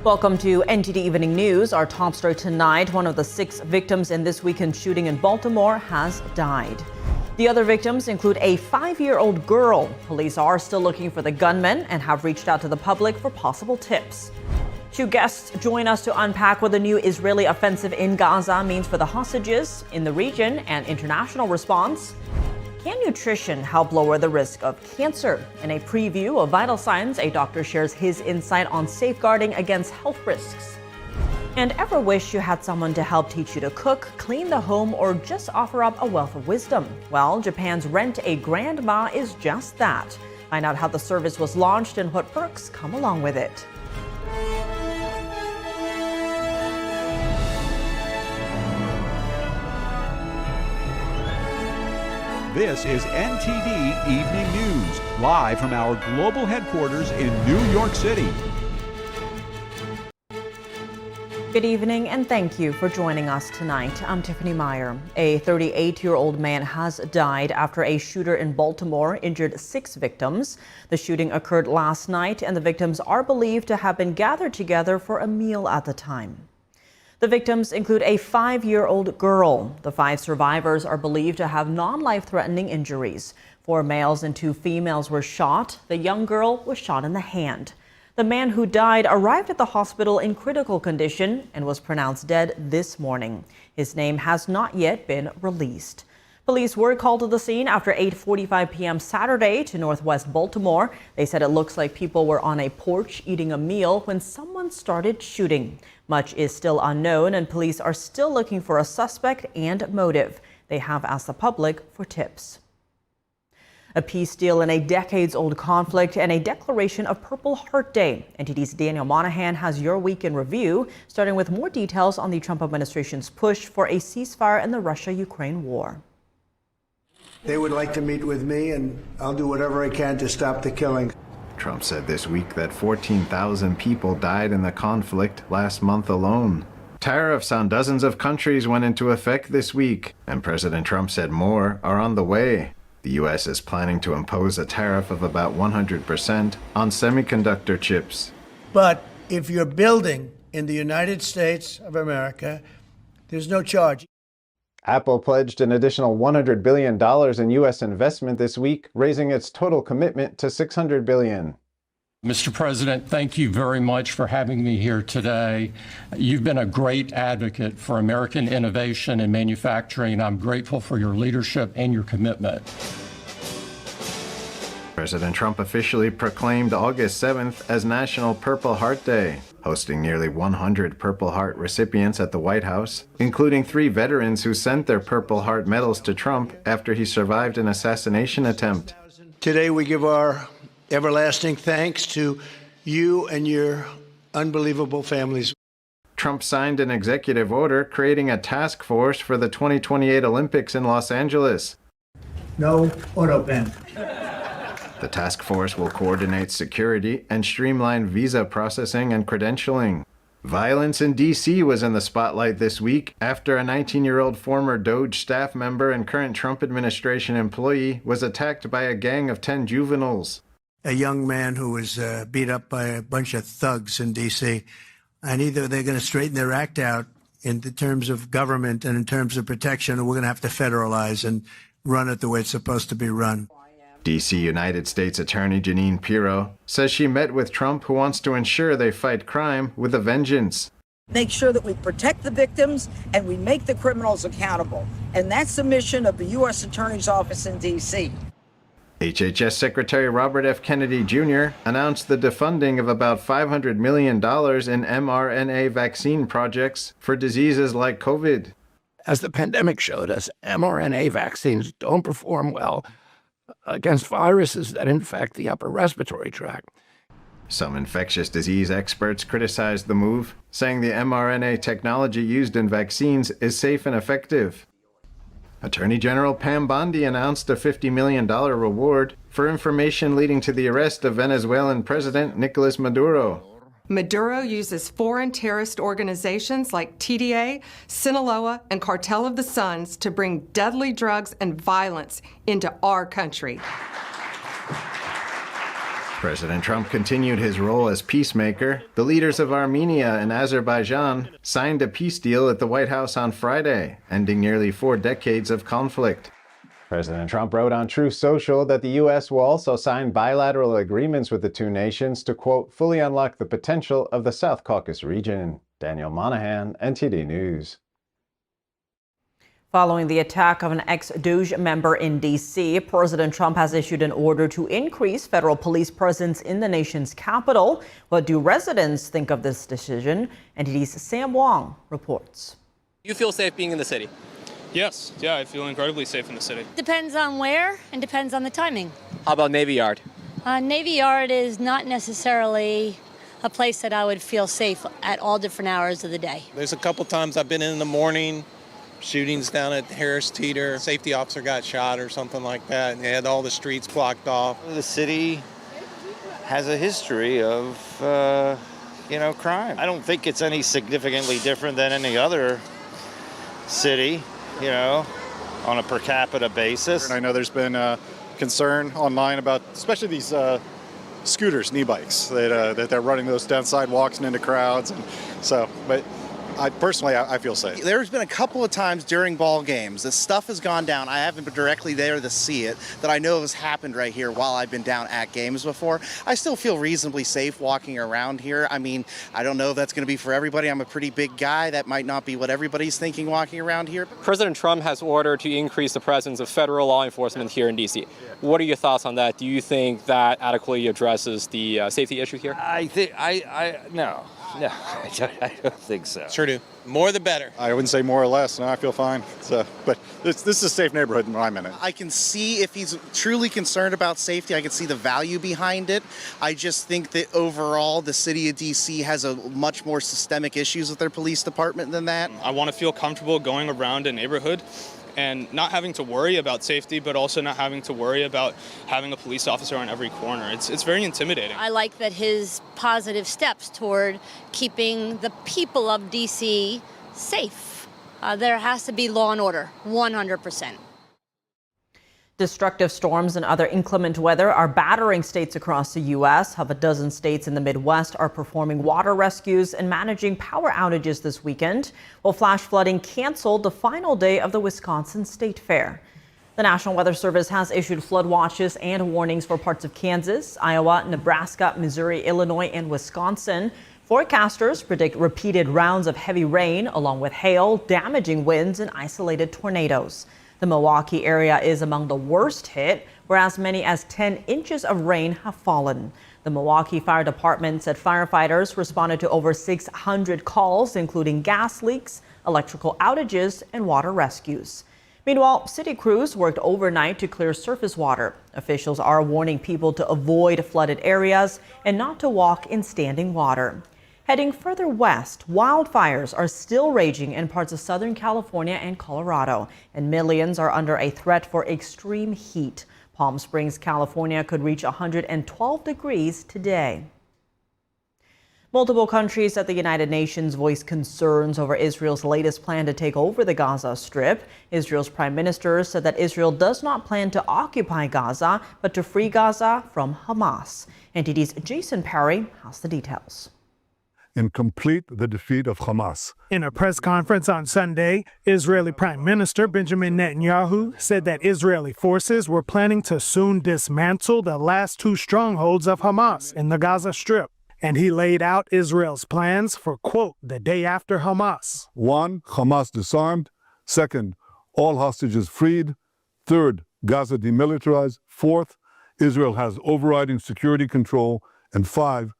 Welcome to NTD Evening News. Our top story tonight, one of the 6 victims in this weekend shooting in Baltimore has died. The other victims include a 5-year-old girl. Police are still looking for the gunman and have reached out to the public for possible tips. 2 guests join us to unpack what the new Israeli offensive in Gaza means for the hostages in the region and international response. Can nutrition help lower the risk of cancer? In a preview of Vital Signs, a doctor shares his insight on safeguarding against health risks. And ever wish you had someone to help teach you to cook, clean the home, or just offer up a wealth of wisdom? Well, Japan's Rent a Grandma is just that. Find out how the service was launched and what perks come along with it. This is NTD Evening News, live from our global headquarters in New York City. Good evening and thank you for joining us tonight. I'm Tiffany Meyer. A 38-year-old man has died after a shooter in Baltimore injured 6 victims. The shooting occurred last night and the victims are believed to have been gathered together for a meal at the time. The victims include a 5-year-old girl. The 5 survivors are believed to have non-life-threatening injuries. 4 males and 2 females were shot. The young girl was shot in the hand. The man who died arrived at the hospital in critical condition and was pronounced dead this morning. His name has not yet been released. Police were called to the scene after 8:45 p.m. Saturday to northwest Baltimore. They said it looks like people were on a porch eating a meal when someone started shooting. Much is still unknown and police are still looking for a suspect and motive. They have asked the public for tips. A peace deal in a decades-old conflict and a declaration of Purple Heart Day. NTD's Daniel Monahan has your week in review, starting with more details on the Trump administration's push for a ceasefire in the Russia-Ukraine war. They would like to meet with me, and I'll do whatever I can to stop the killing. Trump said this week that 14,000 people died in the conflict last month alone. Tariffs on dozens of countries went into effect this week, and President Trump said more are on the way. The U.S. is planning to impose a tariff of about 100% on semiconductor chips. But if you're building in the United States of America, there's no charge. Apple pledged an additional $100 billion in U.S. investment this week, raising its total commitment to $600 billion. Mr. President, thank you very much for having me here today. You've been a great advocate for American innovation and manufacturing. I'm grateful for your leadership and your commitment. President Trump officially proclaimed August 7th as National Purple Heart Day, hosting nearly 100 Purple Heart recipients at the White House, including 3 veterans who sent their Purple Heart medals to Trump after he survived an assassination attempt. Today we give our everlasting thanks to you and your unbelievable families. Trump signed an executive order creating a task force for the 2028 Olympics in Los Angeles. No auto pen. The task force will coordinate security and streamline visa processing and credentialing. Violence in D.C. was in the spotlight this week after a 19-year-old former DOJ staff member and current Trump administration employee was attacked by a gang of 10 juveniles. A young man who was beat up by a bunch of thugs in D.C. And either they're going to straighten their act out in the terms of government and in terms of protection, or we're going to have to federalize and run it the way it's supposed to be run. D.C. United States Attorney Jeanine Pirro says she met with Trump, who wants to ensure they fight crime with a vengeance. Make sure that we protect the victims and we make the criminals accountable. And that's the mission of the U.S. Attorney's Office in D.C. HHS Secretary Robert F. Kennedy Jr. announced the defunding of about $500 million in mRNA vaccine projects for diseases like COVID. As the pandemic showed us, mRNA vaccines don't perform well against viruses that infect the upper respiratory tract. Some infectious disease experts criticized the move, saying the mRNA technology used in vaccines is safe and effective. Attorney General Pam Bondi announced a $50 million reward for information leading to the arrest of Venezuelan President Nicolas Maduro. Maduro uses foreign terrorist organizations like TDA, Sinaloa, and Cartel of the Suns to bring deadly drugs and violence into our country. President Trump continued his role as peacemaker. The leaders of Armenia and Azerbaijan signed a peace deal at the White House on Friday, ending nearly 4 decades of conflict. President Trump wrote on Truth Social that the U.S. will also sign bilateral agreements with the two nations to, quote, fully unlock the potential of the South Caucasus region. Daniel Monahan, NTD News. Following the attack of an ex-DOJ member in D.C., President Trump has issued an order to increase federal police presence in the nation's capital. What do residents think of this decision? NTD's Sam Wong reports. You feel safe being in the city? Yes, yeah, I feel incredibly safe in the city. Depends on where and depends on the timing. How about Navy Yard? Navy Yard is not necessarily a place that I would feel safe at all different hours of the day. There's a couple times I've been in the morning, shootings down at Harris Teeter. Safety officer got shot or something like that, and they had all the streets blocked off. The city has a history of, crime. I don't think it's any significantly different than any other city, on a per capita basis. I know there's been concern online about especially these scooters, e-bikes, that they're running those down sidewalks and into crowds. And so, but I feel safe. There's been a couple of times during ball games, the stuff has gone down. I haven't been directly there to see it, that I know has happened right here while I've been down at games before. I still feel reasonably safe walking around here. I mean, I don't know if that's going to be for everybody. I'm a pretty big guy. That might not be what everybody's thinking walking around here. President Trump has ordered to increase the presence of federal law enforcement here in D.C. What are your thoughts on that? Do you think that adequately addresses the safety issue here? No, I don't think so. Sure do. More the better. I wouldn't say more or less. No, I feel fine. So, but this is a safe neighborhood when I'm in it. I can see if he's truly concerned about safety, I can see the value behind it. I just think that overall, the city of D.C. has a much more systemic issues with their police department than that. I want to feel comfortable going around a neighborhood and not having to worry about safety, but also not having to worry about having a police officer on every corner. It's very intimidating. I like that his positive steps toward keeping the people of D.C. safe. There has to be law and order, 100%. Destructive storms and other inclement weather are battering states across the U.S. Half a dozen states in the Midwest are performing water rescues and managing power outages this weekend, while flash flooding canceled the final day of the Wisconsin State Fair. The National Weather Service has issued flood watches and warnings for parts of Kansas, Iowa, Nebraska, Missouri, Illinois, and Wisconsin. Forecasters predict repeated rounds of heavy rain along with hail, damaging winds, and isolated tornadoes. The Milwaukee area is among the worst hit, where as many as 10 inches of rain have fallen. The Milwaukee Fire Department said firefighters responded to over 600 calls, including gas leaks, electrical outages, and water rescues. Meanwhile, city crews worked overnight to clear surface water. Officials are warning people to avoid flooded areas and not to walk in standing water. Heading further west, wildfires are still raging in parts of Southern California and Colorado, and millions are under a threat for extreme heat. Palm Springs, California could reach 112 degrees today. Multiple countries at the United Nations voiced concerns over Israel's latest plan to take over the Gaza Strip. Israel's prime minister said that Israel does not plan to occupy Gaza, but to free Gaza from Hamas. NTD's Jason Perry has the details. And complete the defeat of Hamas. In a press conference on Sunday, Israeli Prime Minister Benjamin Netanyahu said that Israeli forces were planning to soon dismantle the last two strongholds of Hamas in the Gaza Strip. And he laid out Israel's plans for, quote, the day after Hamas. 1, Hamas disarmed. 2nd, all hostages freed. 3rd, Gaza demilitarized. 4th, Israel has overriding security control. And 5,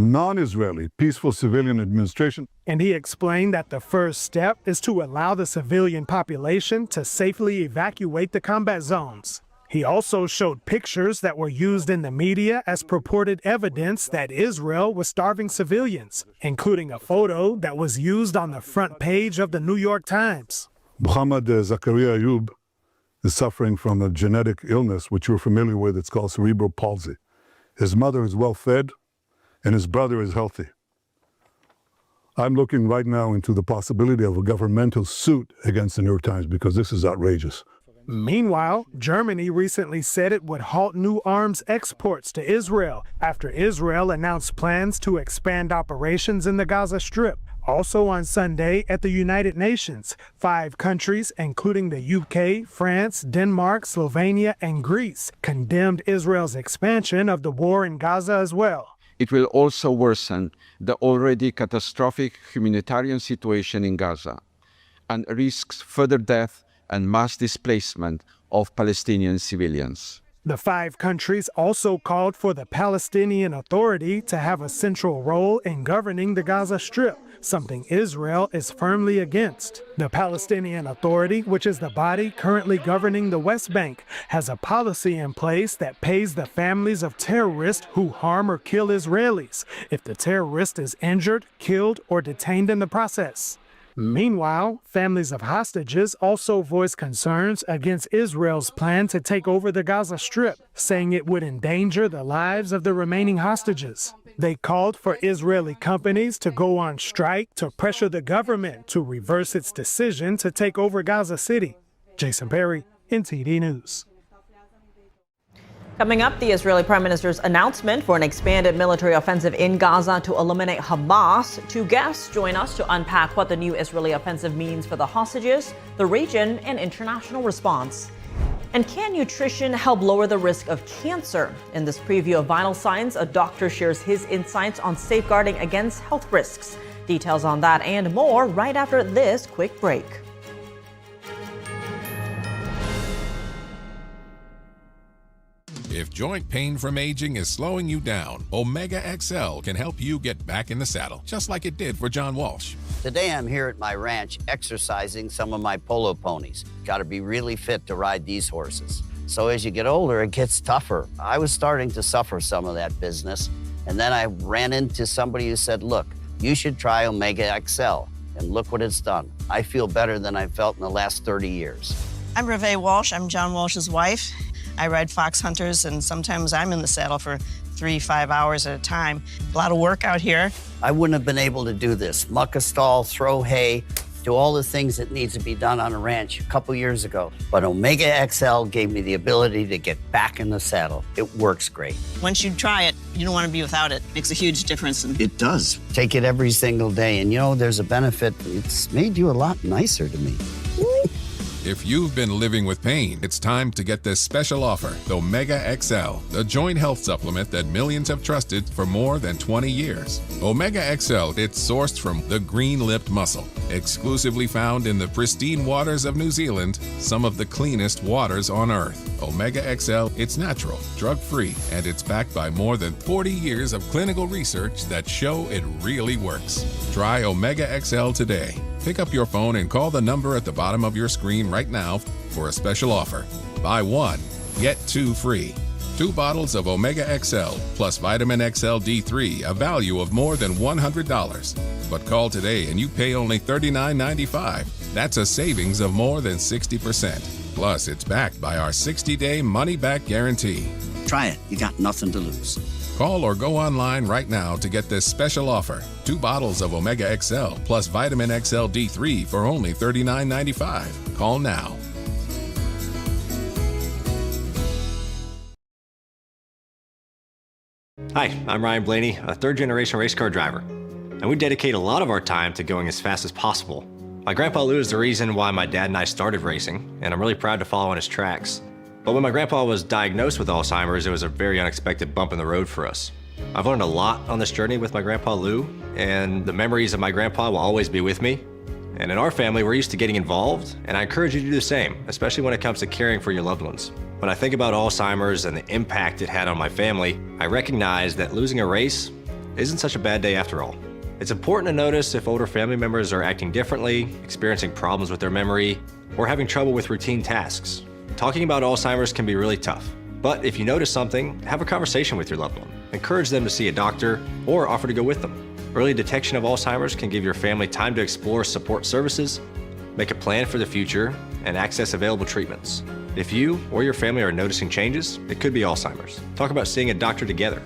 non-Israeli peaceful civilian administration. And he explained that the first step is to allow the civilian population to safely evacuate the combat zones. He also showed pictures that were used in the media as purported evidence that Israel was starving civilians, including a photo that was used on the front page of the New York Times. Muhammad Zakaria Ayub is suffering from a genetic illness, which you're familiar with. It's called cerebral palsy. His mother is well fed, and his brother is healthy. I'm looking right now into the possibility of a governmental suit against the New York Times because this is outrageous. Meanwhile, Germany recently said it would halt new arms exports to Israel after Israel announced plans to expand operations in the Gaza Strip. Also on Sunday at the United Nations, 5 countries, including the UK, France, Denmark, Slovenia, and Greece, condemned Israel's expansion of the war in Gaza as well. It will also worsen the already catastrophic humanitarian situation in Gaza and risks further death and mass displacement of Palestinian civilians. The 5 countries also called for the Palestinian Authority to have a central role in governing the Gaza Strip, something Israel is firmly against. The Palestinian Authority, which is the body currently governing the West Bank, has a policy in place that pays the families of terrorists who harm or kill Israelis if the terrorist is injured, killed, or detained in the process. Meanwhile, families of hostages also voiced concerns against Israel's plan to take over the Gaza Strip, saying it would endanger the lives of the remaining hostages. They called for Israeli companies to go on strike to pressure the government to reverse its decision to take over Gaza City. Jason Perry, NTD News. Coming up, the Israeli Prime Minister's announcement for an expanded military offensive in Gaza to eliminate Hamas. 2 guests join us to unpack what the new Israeli offensive means for the hostages, the region, and international response. And can nutrition help lower the risk of cancer? In this preview of Vital Signs, a doctor shares his insights on safeguarding against health risks. Details on that and more right after this quick break. If joint pain from aging is slowing you down, Omega XL can help you get back in the saddle, just like it did for John Walsh. Today I'm here at my ranch exercising some of my polo ponies. Got to be really fit to ride these horses. So as you get older, it gets tougher. I was starting to suffer some of that business, and then I ran into somebody who said, look, you should try Omega XL, and look what it's done. I feel better than I've felt in the last 30 years. I'm Reve Walsh. I'm John Walsh's wife. I ride fox hunters, and sometimes I'm in the saddle for 3-5 hours at a time. A lot of work out here. I wouldn't have been able to do this. Muck a stall, throw hay, do all the things that needs to be done on a ranch a couple years ago. But Omega XL gave me the ability to get back in the saddle. It works great. Once you try it, you don't want to be without it. Makes a huge difference. It does. Take it every single day, and you know, there's a benefit. It's made you a lot nicer to me. If you've been living with pain, it's time to get this special offer, the Omega XL, the joint health supplement that millions have trusted for more than 20 years. Omega XL, it's sourced from the green-lipped mussel, exclusively found in the pristine waters of New Zealand, some of the cleanest waters on Earth. Omega XL, it's natural, drug-free, and it's backed by more than 40 years of clinical research that show it really works. Try Omega XL today. Pick up your phone and call the number at the bottom of your screen right now for a special offer. Buy 1, get 2 free. 2 bottles of Omega XL plus Vitamin XL D3, a value of more than $100. But call today and you pay only $39.95. That's a savings of more than 60%. Plus, it's backed by our 60-day money-back guarantee. Try it. You got nothing to lose. Call or go online right now to get this special offer. 2 bottles of Omega XL plus Vitamin XL D3 for only $39.95. Call now. Hi, I'm Ryan Blaney, a 3rd-generation race car driver, and we dedicate a lot of our time to going as fast as possible. My Grandpa Lou is the reason why my dad and I started racing, and I'm really proud to follow in his tracks. But when my grandpa was diagnosed with Alzheimer's, it was a very unexpected bump in the road for us. I've learned a lot on this journey with my Grandpa Lou, and the memories of my grandpa will always be with me. And in our family, we're used to getting involved, and I encourage you to do the same, especially when it comes to caring for your loved ones. When I think about Alzheimer's and the impact it had on my family, I recognize that losing a race isn't such a bad day after all. It's important to notice if older family members are acting differently, experiencing problems with their memory, or having trouble with routine tasks. Talking about Alzheimer's can be really tough, but if you notice something, have a conversation with your loved one. Encourage them to see a doctor or offer to go with them. Early detection of Alzheimer's can give your family time to explore support services, make a plan for the future, and access available treatments. If you or your family are noticing changes, it could be Alzheimer's. Talk about seeing a doctor together.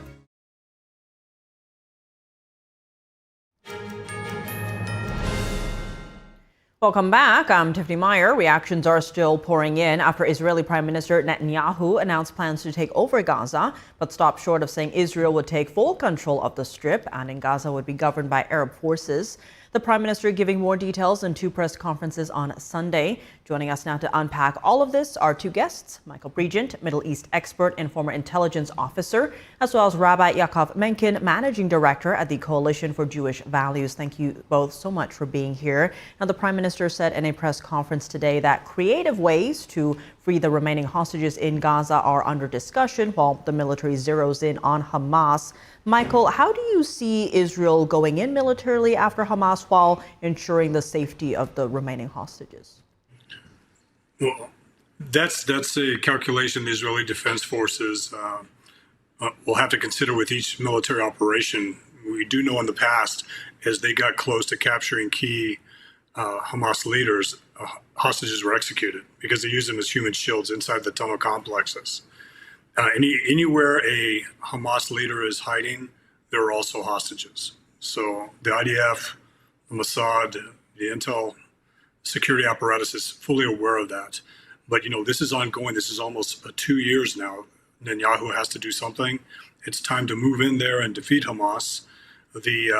Welcome back. I'm Tiffany Meyer. Reactions are still pouring in after Israeli Prime Minister Netanyahu announced plans to take over Gaza, but stopped short of saying Israel would take full control of the Strip and in Gaza would be governed by Arab forces. The Prime Minister giving more details in two press conferences on Sunday. Joining us now to unpack all of this are two guests, Michael Bregent, Middle East expert and former intelligence officer, as well as Rabbi Yaakov Menken, Managing Director at the Coalition for Jewish Values. Thank you both so much for being here. Now, the Prime Minister said in a press conference today that creative ways to free the remaining hostages in Gaza are under discussion while the military zeroes in on Hamas. Michael, how do you see Israel going in militarily after Hamas while ensuring the safety of the remaining hostages? Well, that's a calculation the Israeli Defense Forces will have to consider with each military operation. We do know in the past, as they got close to capturing key Hamas leaders, hostages were executed because they used them as human shields inside the tunnel complexes. Anywhere a Hamas leader is hiding, there are also hostages. So the IDF, the Mossad, the intel security apparatus is fully aware of that. But, this is ongoing. This is almost 2 years now. Netanyahu has to do something. It's time to move in there and defeat Hamas. The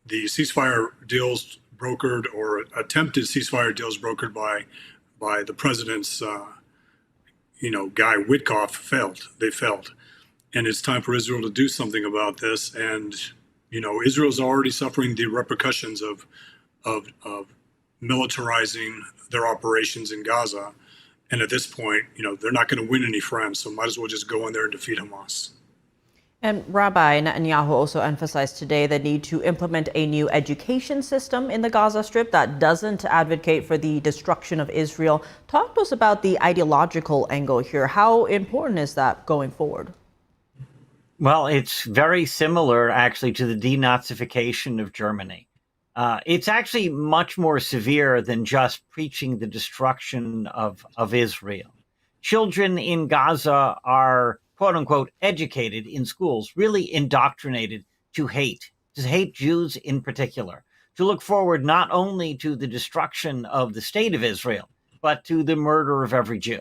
ceasefire deals brokered or attempted ceasefire deals brokered by the president's guy Witkoff failed. They failed. And it's time for Israel to do something about this. And, Israel's already suffering the repercussions of militarizing their operations in Gaza. And at this point, they're not going to win any friends. So might as well just go in there and defeat Hamas. And Rabbi, Netanyahu also emphasized today the need to implement a new education system in the Gaza Strip that doesn't advocate for the destruction of Israel. Talk to us about the ideological angle here. How important is that going forward? Well, it's very similar, actually, to the denazification of Germany. It's actually much more severe than just preaching the destruction of Israel. Children in Gaza are, quote unquote, educated in schools, really indoctrinated to hate Jews in particular, to look forward not only to the destruction of the state of Israel, but to the murder of every Jew.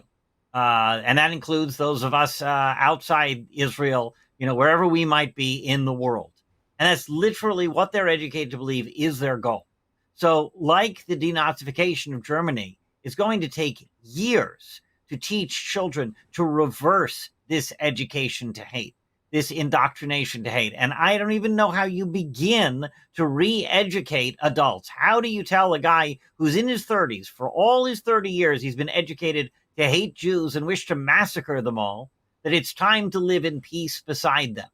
And that includes those of us outside Israel, wherever we might be in the world. And that's literally what they're educated to believe is their goal. So like the denazification of Germany, it's going to take years to teach children to reverse this education to hate, this indoctrination to hate. And I don't even know how you begin to re-educate adults. How do you tell a guy who's in his 30s, for all his 30 years, he's been educated to hate Jews and wish to massacre them all, that it's time to live in peace beside them?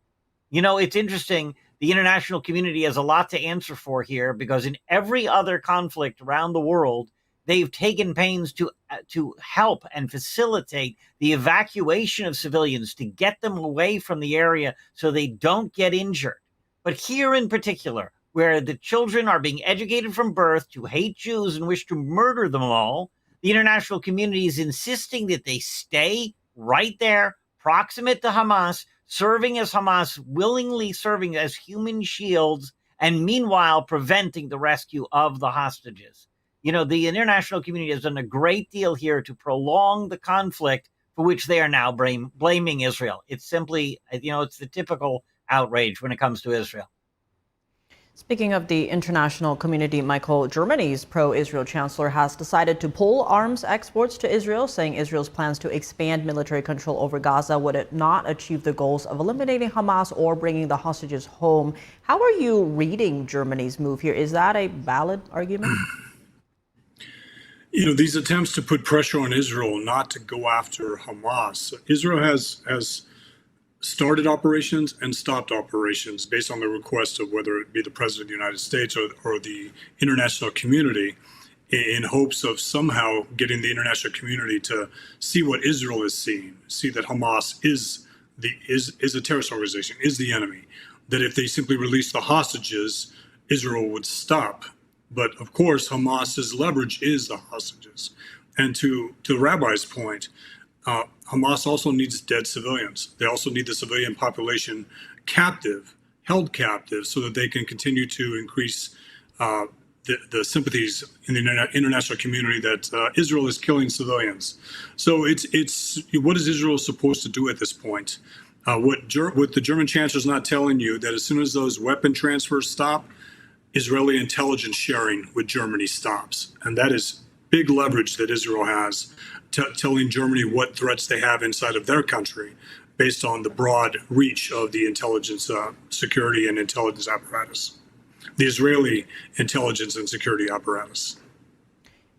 It's interesting. The international community has a lot to answer for here because in every other conflict around the world, they've taken pains to help and facilitate the evacuation of civilians to get them away from the area so they don't get injured. But here in particular, where the children are being educated from birth to hate Jews and wish to murder them all, the international community is insisting that they stay right there, proximate to Hamas, serving as Hamas, willingly serving as human shields, and meanwhile preventing the rescue of the hostages. The international community has done a great deal here to prolong the conflict for which they are now blaming Israel. It's simply, it's the typical outrage when it comes to Israel. Speaking of the international community, Michael, Germany's pro-Israel chancellor has decided to pull arms exports to Israel, saying Israel's plans to expand military control over Gaza would not achieve the goals of eliminating Hamas or bringing the hostages home. How are you reading Germany's move here? Is that a valid argument? These attempts to put pressure on Israel not to go after Hamas. Israel has started operations and stopped operations based on the request of whether it be the President of the United States or the international community, in hopes of somehow getting the international community to see what Israel is seeing, see that Hamas is a terrorist organization, is the enemy, that if they simply release the hostages, Israel would stop. But of course, Hamas's leverage is the hostages. And to the rabbi's point, Hamas also needs dead civilians. They also need the civilian population held captive, so that they can continue to increase the sympathies in the international community that Israel is killing civilians. So it's what is Israel supposed to do at this point? What the German chancellor is not telling you that as soon as those weapon transfers stop, Israeli intelligence sharing with Germany stops, and that is big leverage that Israel has, telling Germany what threats they have inside of their country, based on the broad reach of the intelligence, security, and intelligence apparatus, the Israeli intelligence and security apparatus.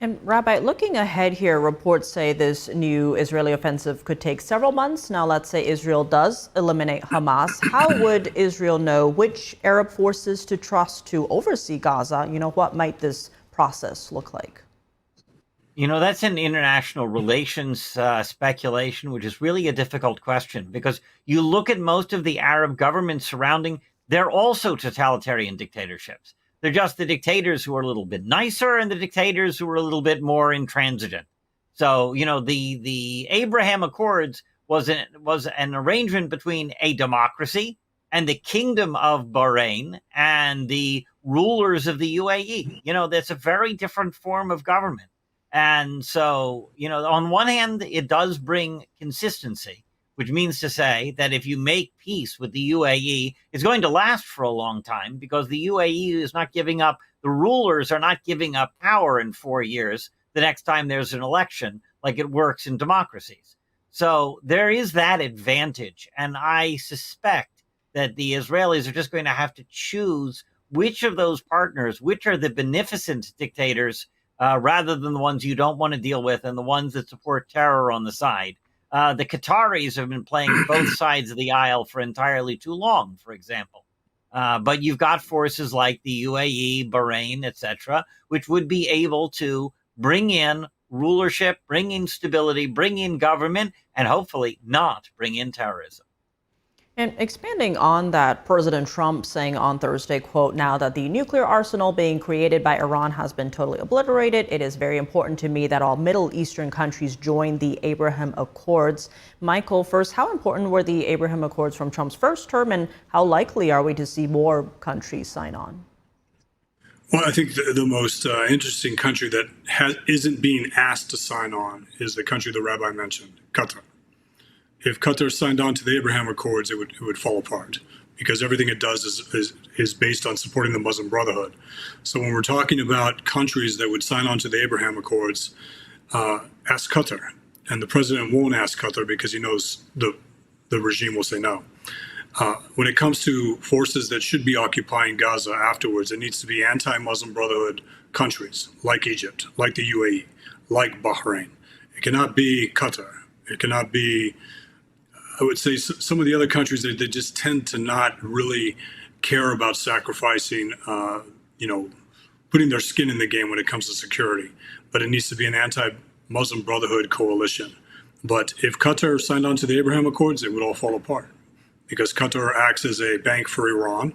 And Rabbi, looking ahead here, reports say this new Israeli offensive could take several months. Now, let's say Israel does eliminate Hamas. How would Israel know which Arab forces to trust to oversee Gaza? What might this process look like? That's an international relations speculation, which is really a difficult question, because you look at most of the Arab governments surrounding, they're also totalitarian dictatorships. They're just the dictators who are a little bit nicer and the dictators who are a little bit more intransigent. So, the Abraham Accords was an arrangement between a democracy and the Kingdom of Bahrain and the rulers of the UAE. That's a very different form of government. And so, on one hand, it does bring consistency, which means to say that if you make peace with the UAE, it's going to last for a long time because the UAE is not giving up, the rulers are not giving up power in 4 years the next time there's an election, like it works in democracies. So there is that advantage. And I suspect that the Israelis are just going to have to choose which of those partners, which are the beneficent dictators, rather than the ones you don't want to deal with and the ones that support terror on the side. The Qataris have been playing both sides of the aisle for entirely too long, for example. But you've got forces like the UAE, Bahrain, etc., which would be able to bring in rulership, bring in stability, bring in government, and hopefully not bring in terrorism. And expanding on that, President Trump saying on Thursday, quote, now that the nuclear arsenal being created by Iran has been totally obliterated, it is very important to me that all Middle Eastern countries join the Abraham Accords. Michael, first, how important were the Abraham Accords from Trump's first term, and how likely are we to see more countries sign on? Well, I think the most interesting country that isn't being asked to sign on is the country the rabbi mentioned, Qatar. If Qatar signed on to the Abraham Accords, it would fall apart because everything it does is based on supporting the Muslim Brotherhood. So when we're talking about countries that would sign on to the Abraham Accords, ask Qatar. And the president won't ask Qatar because he knows the regime will say no. When it comes to forces that should be occupying Gaza afterwards, it needs to be anti-Muslim Brotherhood countries like Egypt, like the UAE, like Bahrain. It cannot be Qatar. It cannot be, I would say, some of the other countries that they just tend to not really care about sacrificing, putting their skin in the game when it comes to security. But it needs to be an anti-Muslim Brotherhood coalition. But if Qatar signed on to the Abraham Accords, it would all fall apart because Qatar acts as a bank for Iran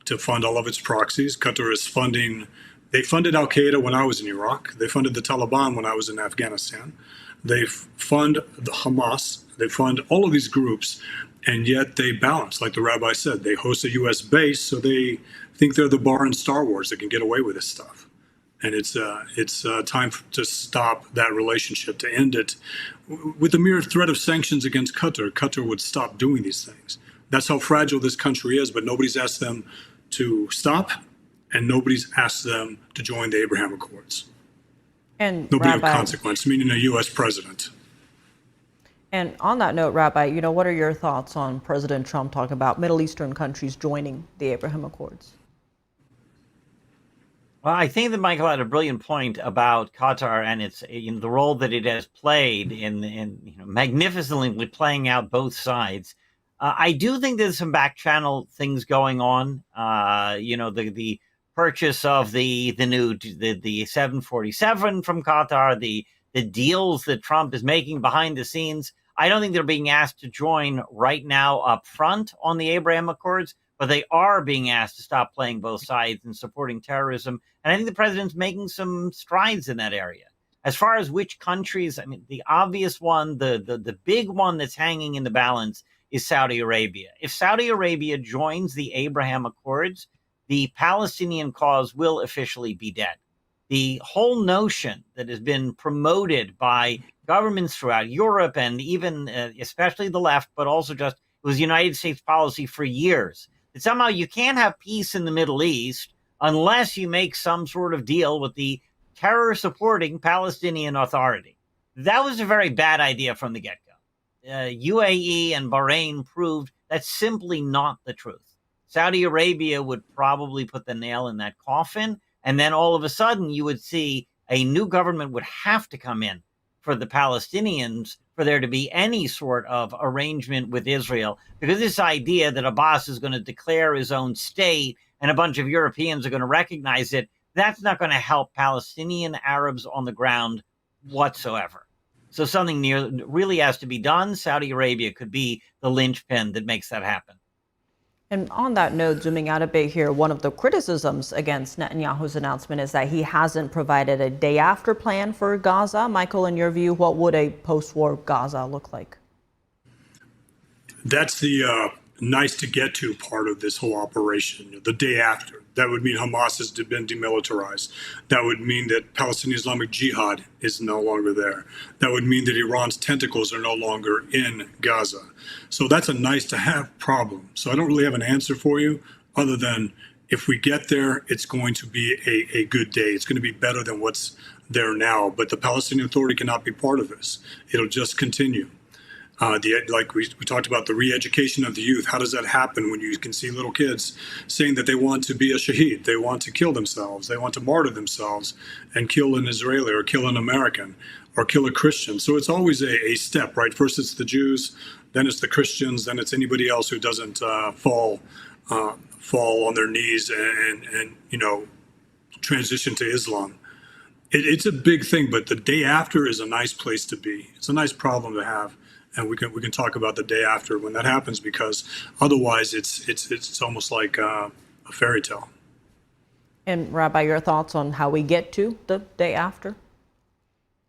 to fund all of its proxies. Qatar is they funded Al-Qaeda when I was in Iraq. They funded the Taliban when I was in Afghanistan. They fund the Hamas. They fund all of these groups, and yet they balance, like the rabbi said. They host a U.S. base, so they think they're the bar in Star Wars that can get away with this stuff. And it's time to stop that relationship, to end it. With the mere threat of sanctions against Qatar, Qatar would stop doing these things. That's how fragile this country is, but nobody's asked them to stop, and nobody's asked them to join the Abraham Accords. And nobody Rabbi, of consequence, meaning a U.S. president. And on that note, Rabbi, what are your thoughts on President Trump talking about Middle Eastern countries joining the Abraham Accords? Well, I think that Michael had a brilliant point about Qatar and its the role that it has played in magnificently playing out both sides. I do think there's some back channel things going on. The purchase of the 747 from Qatar, the deals that Trump is making behind the scenes. I don't think they're being asked to join right now up front on the Abraham Accords, but they are being asked to stop playing both sides and supporting terrorism. And I think the president's making some strides in that area. As far as which countries, I mean, the obvious one, the big one that's hanging in the balance is Saudi Arabia. If Saudi Arabia joins the Abraham Accords, the Palestinian cause will officially be dead. The whole notion that has been promoted by governments throughout Europe and even especially the left, but also just it was United States policy for years, that somehow you can't have peace in the Middle East unless you make some sort of deal with the terror-supporting Palestinian Authority. That was a very bad idea from the get-go. UAE and Bahrain proved that's simply not the truth. Saudi Arabia would probably put the nail in that coffin, and then all of a sudden you would see a new government would have to come in for the Palestinians for there to be any sort of arrangement with Israel, because this idea that Abbas is going to declare his own state and a bunch of Europeans are going to recognize it, that's not going to help Palestinian Arabs on the ground whatsoever. So something really has to be done. Saudi Arabia could be the linchpin that makes that happen. And on that note, zooming out a bit here, one of the criticisms against Netanyahu's announcement is that he hasn't provided a day after plan for Gaza. Michael, in your view, what would a post-war Gaza look like? That's the nice to get to part of this whole operation, the day after. That would mean Hamas has been demilitarized. That would mean that Palestinian Islamic Jihad is no longer there. That would mean that Iran's tentacles are no longer in Gaza. So that's a nice to have problem. So I don't really have an answer for you other than if we get there, it's going to be a good day. It's going to be better than what's there now. But the Palestinian Authority cannot be part of this. It'll just continue. Like we talked about the re-education of the youth. How does that happen when you can see little kids saying that they want to be a shaheed, they want to kill themselves, they want to martyr themselves and kill an Israeli or kill an American or kill a Christian? So it's always a step, right? First it's the Jews, then it's the Christians, then it's anybody else who doesn't fall on their knees and transition to Islam. It's a big thing, but the day after is a nice place to be. It's a nice problem to have. And we can talk about the day after when that happens, because otherwise it's almost like a fairy tale. And Rabbi, your thoughts on how we get to the day after?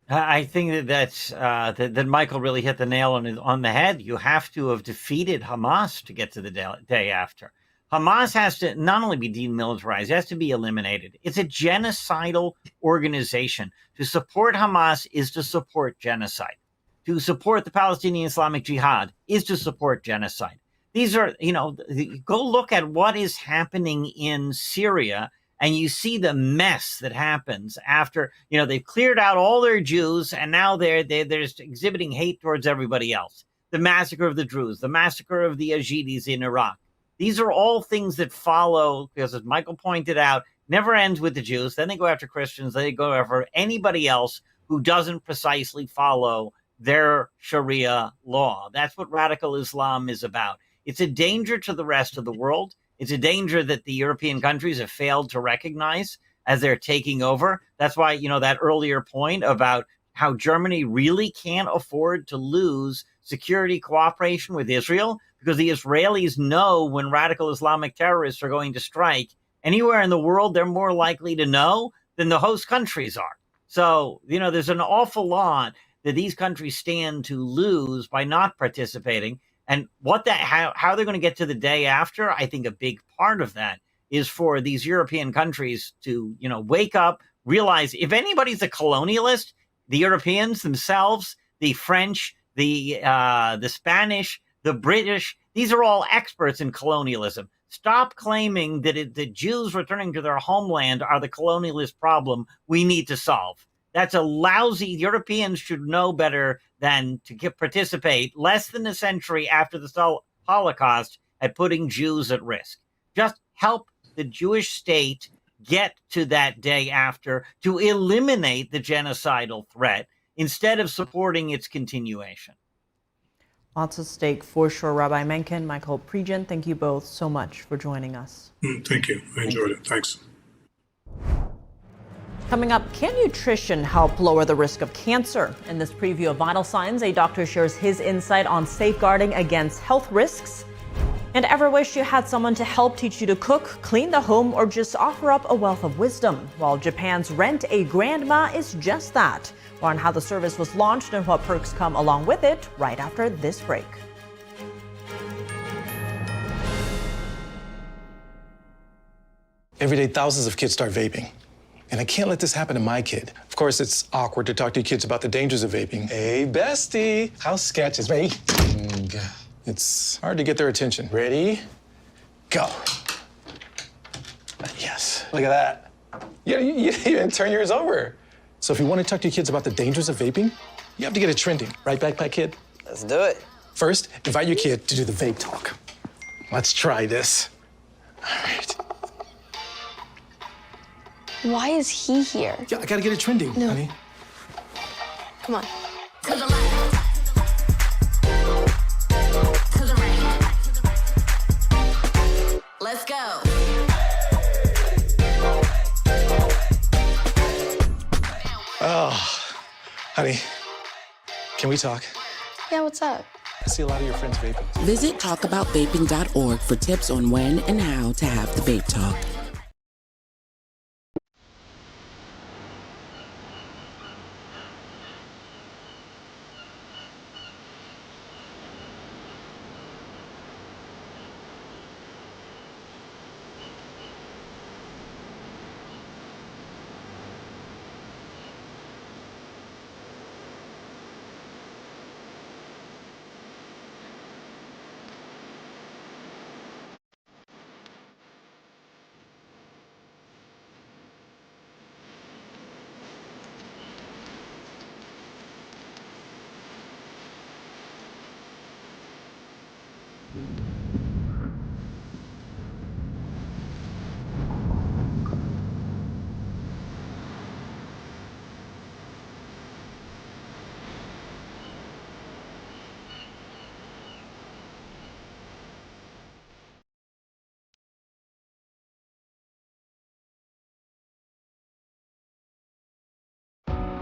I think that Michael really hit the nail on the head. You have to have defeated Hamas to get to the day after. Hamas has to not only be demilitarized, it has to be eliminated. It's a genocidal organization. To support Hamas is to support genocide. To support the Palestinian Islamic Jihad is to support genocide. These are, go look at what is happening in Syria, and you see the mess that happens after, they've cleared out all their Jews, and now they're just exhibiting hate towards everybody else. The massacre of the Druze, the massacre of the Yazidis in Iraq. These are all things that follow, because as Michael pointed out, never ends with the Jews. Then they go after Christians. Then they go after anybody else who doesn't precisely follow their Sharia law. That's what radical Islam is about. It's a danger to the rest of the world. It's a danger that the European countries have failed to recognize as they're taking over. That's why, that earlier point about how Germany really can't afford to lose security cooperation with Israel, because the Israelis know when radical Islamic terrorists are going to strike anywhere in the world, they're more likely to know than the host countries are. So, there's an awful lot that these countries stand to lose by not participating. And how they're going to get to the day after, I think a big part of that is for these European countries to, wake up, realize if anybody's a colonialist, the Europeans themselves, the French, the Spanish, the British, these are all experts in colonialism. Stop claiming that the Jews returning to their homeland are the colonialist problem we need to solve. That's a lousy, Europeans should know better than to participate less than a century after the Holocaust at putting Jews at risk. Just help the Jewish state get to that day after to eliminate the genocidal threat instead of supporting its continuation. Lots at stake for sure. Rabbi Menken, Michael Pregent, thank you both so much for joining us. Thank you. I enjoyed it. Thanks. Coming up, can nutrition help lower the risk of cancer? In this preview of Vital Signs, a doctor shares his insight on safeguarding against health risks. And ever wish you had someone to help teach you to cook, clean the home, or just offer up a wealth of wisdom? While Japan's Rent a Grandma is just that. More on how the service was launched and what perks come along with it right after this break. Every day, thousands of kids start vaping. And I can't let this happen to my kid. Of course, it's awkward to talk to your kids about the dangers of vaping. Hey, bestie, how's sketches? Ready? It's hard to get their attention. Ready? Go. Yes, look at that. You even turn yours over. So if you want to talk to your kids about the dangers of vaping, you have to get it trending. Right, Backpack Kid? Let's do it. First, invite your kid to do the vape talk. Let's try this. All right. Why is he here? Yeah, I gotta get it trending, honey. Come on. To the left. To the right. Let's go. Oh, honey, can we talk? Yeah, what's up? I see a lot of your friends vaping. Visit talkaboutVaping.org for tips on when and how to have the vape talk.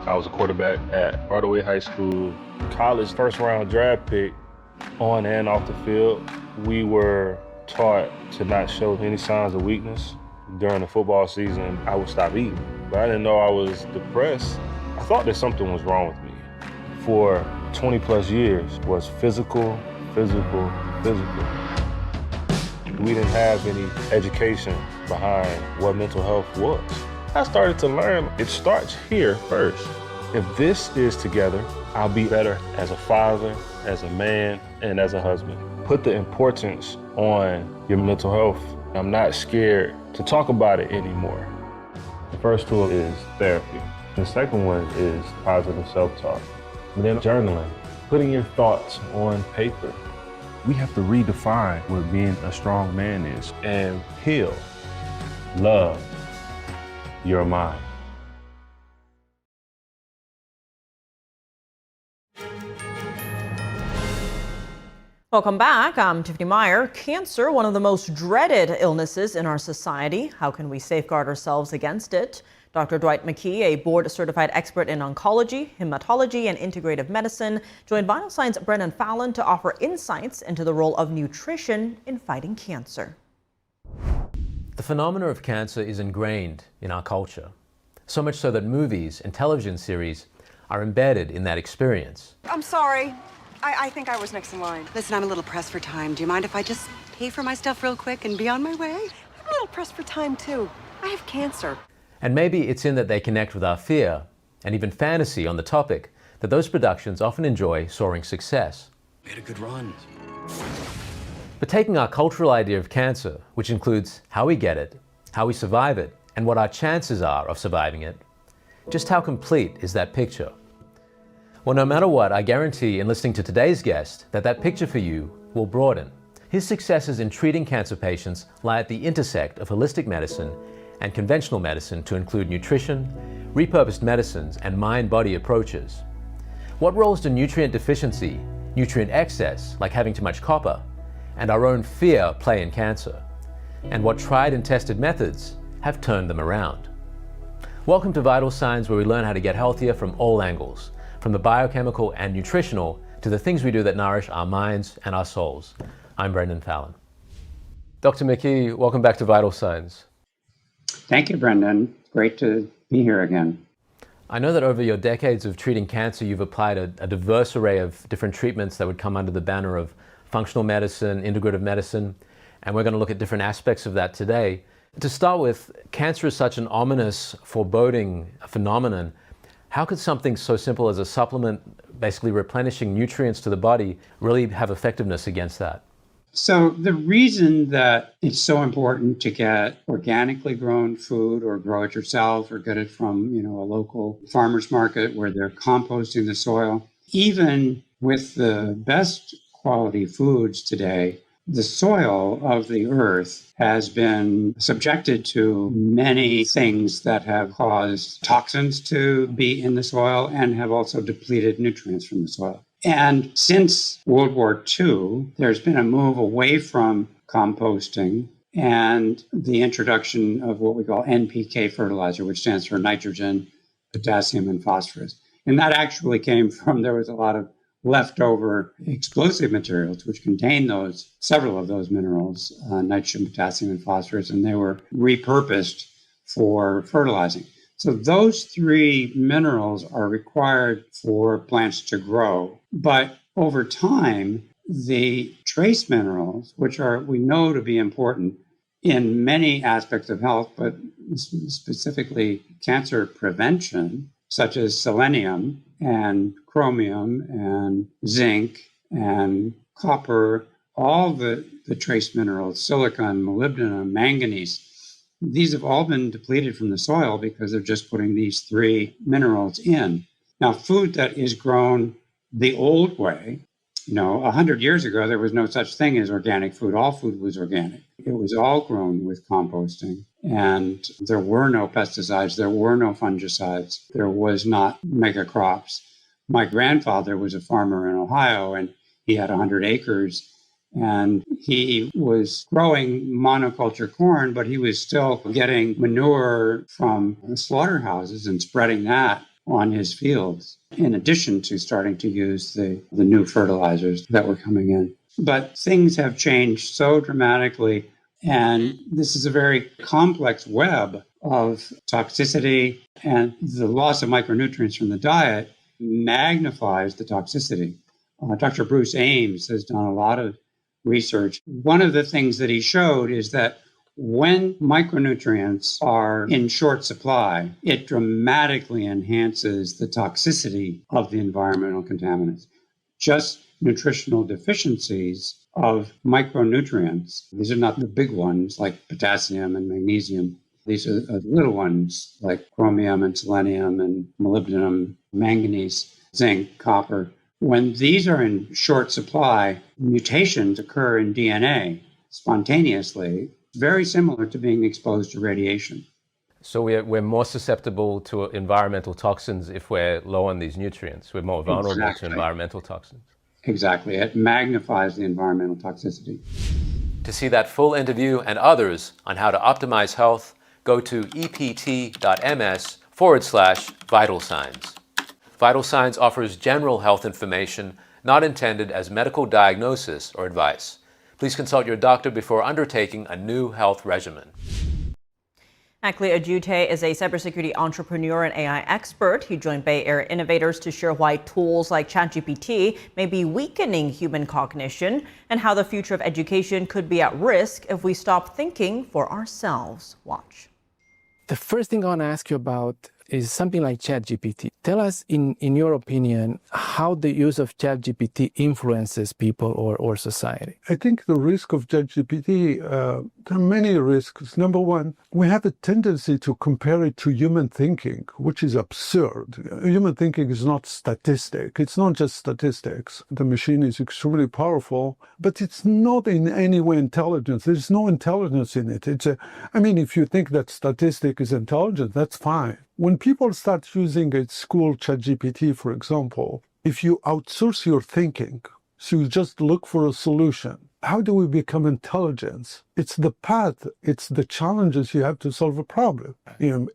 I was a quarterback at Broadway High School. College first-round draft pick, on and off the field. We were taught to not show any signs of weakness. During the football season, I would stop eating. But I didn't know I was depressed. I thought that something was wrong with me. For 20 plus years was physical. We didn't have any education behind what mental health was. I started to learn it starts here first. If this is together, I'll be better as a father, as a man, and as a husband. Put the importance on your mental health. I'm not scared to talk about it anymore. The first tool is therapy. The second one is positive self-talk. And then journaling, putting your thoughts on paper. We have to redefine what being a strong man is and heal, love your mind. Welcome back. I'm Tiffany Meyer. Cancer, one of the most dreaded illnesses in our society. How can we safeguard ourselves against it? Dr. Dwight McKee, a board-certified expert in oncology, hematology, and integrative medicine, joined Vital Signs' Brendan Fallon to offer insights into the role of nutrition in fighting cancer. The phenomena of cancer is ingrained in our culture, so much so that movies and television series are embedded in that experience. I'm sorry. I think I was next in line. Listen, I'm a little pressed for time. Do you mind if I just pay for my stuff real quick and be on my way? I'm a little pressed for time, too. I have cancer. And maybe it's in that they connect with our fear and even fantasy on the topic that those productions often enjoy soaring success. We had a good run. But taking our cultural idea of cancer, which includes how we get it, how we survive it, and what our chances are of surviving it, just how complete is that picture? Well, no matter what, I guarantee in listening to today's guest that that picture for you will broaden. His successes in treating cancer patients lie at the intersect of holistic medicine and conventional medicine to include nutrition, repurposed medicines, and mind-body approaches. What roles do nutrient deficiency, nutrient excess, like having too much copper, and our own fear play in cancer? And what tried and tested methods have turned them around? Welcome to Vital Signs, where we learn how to get healthier from all angles, from the biochemical and nutritional to the things we do that nourish our minds and our souls. I'm Brendan Fallon. Dr. McKee, welcome back to Vital Signs. Thank you, Brendan. Great to be here again. I know that over your decades of treating cancer, you've applied a diverse array of different treatments that would come under the banner of functional medicine, integrative medicine, and we're going to look at different aspects of that today. To start with, cancer is such an ominous, foreboding phenomenon. How could something so simple as a supplement, basically replenishing nutrients to the body, really have effectiveness against that? So the reason that it's so important to get organically grown food or grow it yourself or get it from, a local farmer's market where they're composting the soil, even with the best quality foods today, the soil of the earth has been subjected to many things that have caused toxins to be in the soil and have also depleted nutrients from the soil. And since World War II, there's been a move away from composting and the introduction of what we call NPK fertilizer, which stands for nitrogen, potassium, and phosphorus. And that actually came from, there was a lot of leftover explosive materials which contain several of those minerals, nitrogen, potassium, and phosphorus, and they were repurposed for fertilizing. So those three minerals are required for plants to grow. But over time, the trace minerals, which we know to be important in many aspects of health, but specifically cancer prevention, such as selenium and chromium and zinc and copper, all the trace minerals, silicon, molybdenum, manganese, these have all been depleted from the soil because they're just putting these three minerals in. Now, food that is grown the old way, 100 years ago, there was no such thing as organic food. All food was organic. It was all grown with composting. And there were no pesticides. There were no fungicides. There was not mega crops. My grandfather was a farmer in Ohio, and he had 100 acres. And he was growing monoculture corn, but he was still getting manure from slaughterhouses and spreading that on his fields, in addition to starting to use the new fertilizers that were coming in. But things have changed so dramatically, and this is a very complex web of toxicity, and the loss of micronutrients from the diet magnifies the toxicity. Dr. Bruce Ames has done a lot of research. One of the things that he showed is that when micronutrients are in short supply, it dramatically enhances the toxicity of the environmental contaminants. Just nutritional deficiencies of micronutrients, these are not the big ones like potassium and magnesium. These are the little ones like chromium and selenium and molybdenum, manganese, zinc, copper. When these are in short supply, mutations occur in DNA spontaneously, very similar to being exposed to radiation. So we're more susceptible to environmental toxins if we're low on these nutrients. We're more vulnerable to environmental toxins. Exactly. It magnifies the environmental toxicity. To see that full interview and others on how to optimize health, go to ept.ms/vital signs. Vital Signs offers general health information not intended as medical diagnosis or advice. Please consult your doctor before undertaking a new health regimen. Akli Ajute is a cybersecurity entrepreneur and AI expert. He joined Bay Area innovators to share why tools like ChatGPT may be weakening human cognition and how the future of education could be at risk if we stop thinking for ourselves. Watch. The first thing I want to ask you about is something like ChatGPT. Tell us, in your opinion, how the use of ChatGPT influences people or society. I think the risk of ChatGPT, there are many risks. Number one, we have a tendency to compare it to human thinking, which is absurd. Human thinking is not statistic. It's not just statistics. The machine is extremely powerful, but it's not in any way intelligence. There's no intelligence in it. If you think that statistic is intelligent, that's fine. When people start using at school ChatGPT, for example, if you outsource your thinking, so you just look for a solution, how do we become intelligence? It's the path, it's the challenges you have to solve a problem.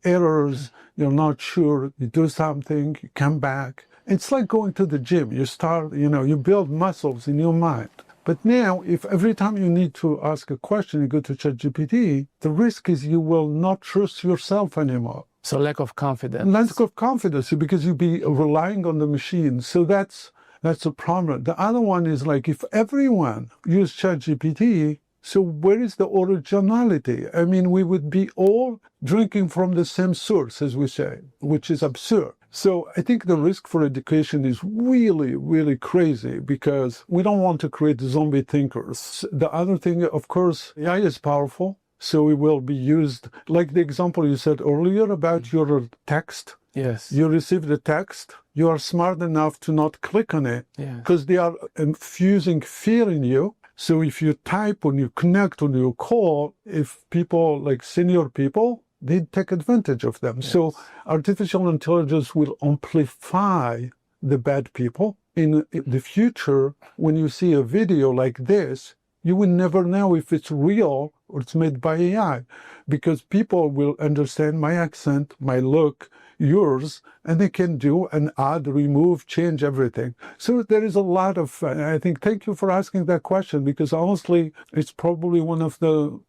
Errors, you're not sure, you do something, you come back. It's like going to the gym. You start, you build muscles in your mind. But now, if every time you need to ask a question, you go to ChatGPT, the risk is you will not trust yourself anymore. So lack of confidence. Lack of confidence because you'll be relying on the machine. So that's a problem. The other one is like if everyone used ChatGPT, So where is the originality? I mean, we would be all drinking from the same source, as we say, which is absurd. So I think the risk for education is really, really crazy because we don't want to create zombie thinkers. The other thing, of course, AI is powerful. So it will be used, like the example you said earlier about your text. Yes. You receive the text, you are smart enough to not click on it because they are infusing fear in you. So if you type, when you connect, when you call, if people like senior people, they take advantage of them. Yes. So artificial intelligence will amplify the bad people. In the future, when you see a video like this, you will never know if it's real or it's made by AI because people will understand my accent, my look, yours, and they can do and add, remove, change everything. So there is a lot of, I think, thank you for asking that question because honestly, it's probably one of the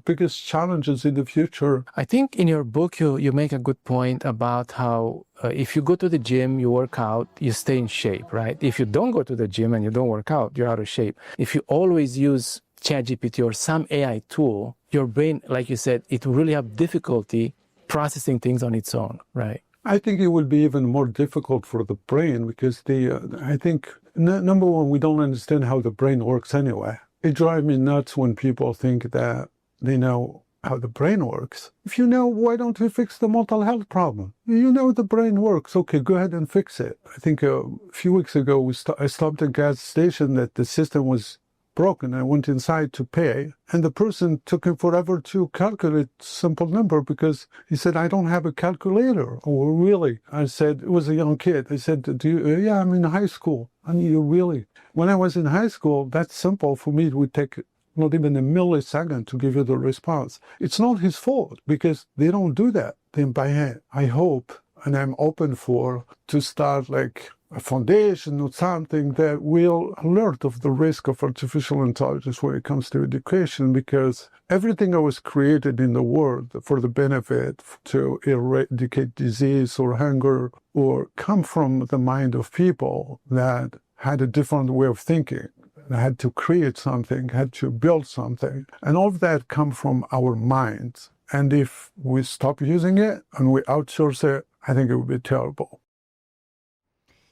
biggest challenges in the future. I think in your book, you make a good point about how if you go to the gym, you work out, you stay in shape, right? If you don't go to the gym and you don't work out, you're out of shape. If you always use ChatGPT or some AI tool, your brain, like you said, it will really have difficulty processing things on its own, right? I think it will be even more difficult for the brain because I think, number one, we don't understand how the brain works anyway. It drives me nuts when people think that they know how the brain works. If you know, why don't you fix the mental health problem? You know the brain works. Okay, go ahead and fix it. I think a few weeks ago, I stopped at a gas station that the system was broken. I went inside to pay, and the person took him forever to calculate simple number because he said, I don't have a calculator. Oh, really? I said, it was a young kid. I said, yeah, I'm in high school. I mean, you really? When I was in high school, that's simple for me. It would take not even a millisecond to give you the response. It's not his fault because they don't do that then by hand. I hope, and I'm open for, to start like a foundation or something that will alert of the risk of artificial intelligence when it comes to education, because everything that was created in the world for the benefit to eradicate disease or hunger or come from the mind of people that had a different way of thinking, had to create something, had to build something, and all of that come from our minds. And if we stop using it and we outsource it, I think it would be terrible.